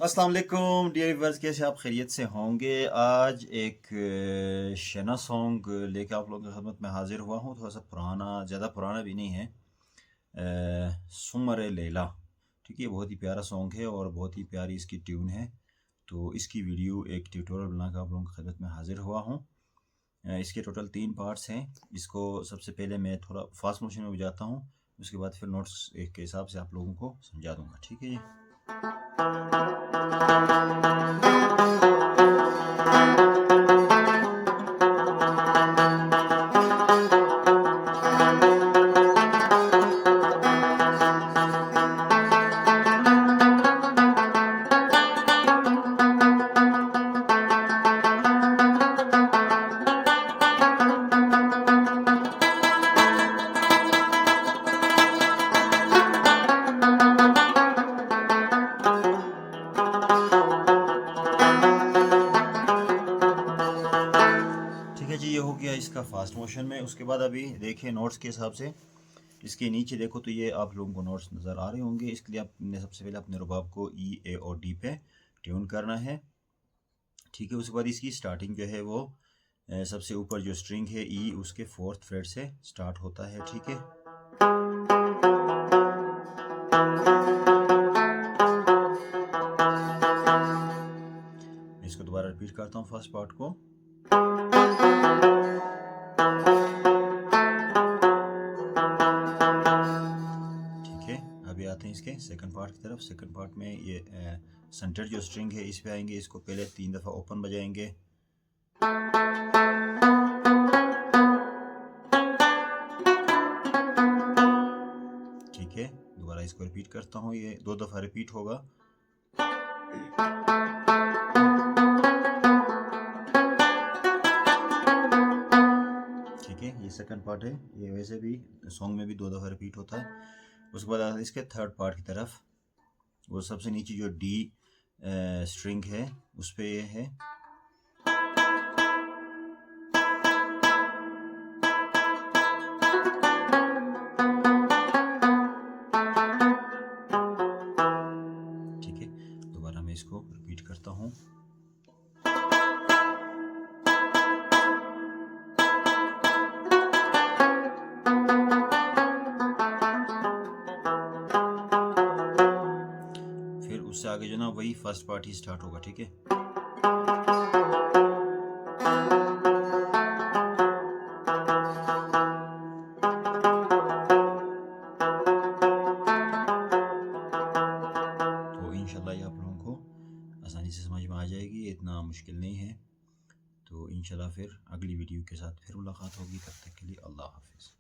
अस्सलाम वालेकुम dear viewers, कैसे आप खैरियत से होंगे। आज एक शना सॉन्ग लेके आप लोगों की खिदमत में हाजिर हुआ हूँ। थोड़ा सा पुराना, ज़्यादा पुराना भी नहीं है। सुमर लैला, ठीक है। बहुत ही प्यारा सॉन्ग है और बहुत ही प्यारी इसकी ट्यून है। तो इसकी वीडियो एक ट्यूटोरियल बना कर आप लोगों की खिदमत में हाजिर हुआ हूँ। इसके टोटल 3 पार्ट्स हैं। इसको सबसे पहले मैं थोड़ा फास्ट मोशन में बजाता हूँ, उसके बाद फिर नोट्स एक के हिसाब से आप लोगों को समझा दूँगा, ठीक है जी। ठीक है जी, ये हो गया इसका फास्ट मोशन में। उसके बाद अभी देखिए नोट्स के हिसाब से इसके नीचे देखो तो ये आप लोगों को नोट्स नज़र आ रहे होंगे। इसके लिए आपने सबसे पहले अपने रुबाब को ई, ए और डी पे ट्यून करना है, ठीक है। उसके बाद इसकी स्टार्टिंग जो है वो सबसे ऊपर जो स्ट्रिंग है ई, उसके 4th फ्रेट से स्टार्ट होता है, ठीक है। मैं इसको दोबारा रिपीट करता हूँ फर्स्ट पार्ट को। ठीक है, अभी आते हैं इसके सेकंड पार्ट की तरफ। सेकंड पार्ट में ये सेंटर जो स्ट्रिंग है इस पे आएंगे। इसको पहले 3 दफ़ा ओपन बजाएंगे, ठीक है। दोबारा इसको रिपीट करता हूँ, ये 2 दफ़ा रिपीट होगा। ठीक है, ये सेकंड पार्ट है। ये वैसे भी सॉन्ग में भी 2 दफ़ा रिपीट होता है। उसके बाद आता है इसके थर्ड पार्ट की तरफ। वो सबसे नीचे जो डी स्ट्रिंग है उस पे ये है, ठीक है। दोबारा मैं इसको रिपीट करता हूँ। फिर उससे आगे जो ना वही फर्स्ट पार्ट ही स्टार्ट होगा, ठीक है। तो इंशाल्लाह ये आप लोगों को आसानी से समझ में आ जाएगी, इतना मुश्किल नहीं है। तो इंशाल्लाह फिर अगली वीडियो के साथ फिर मुलाकात होगी। तब तक के लिए अल्लाह हाफिज़।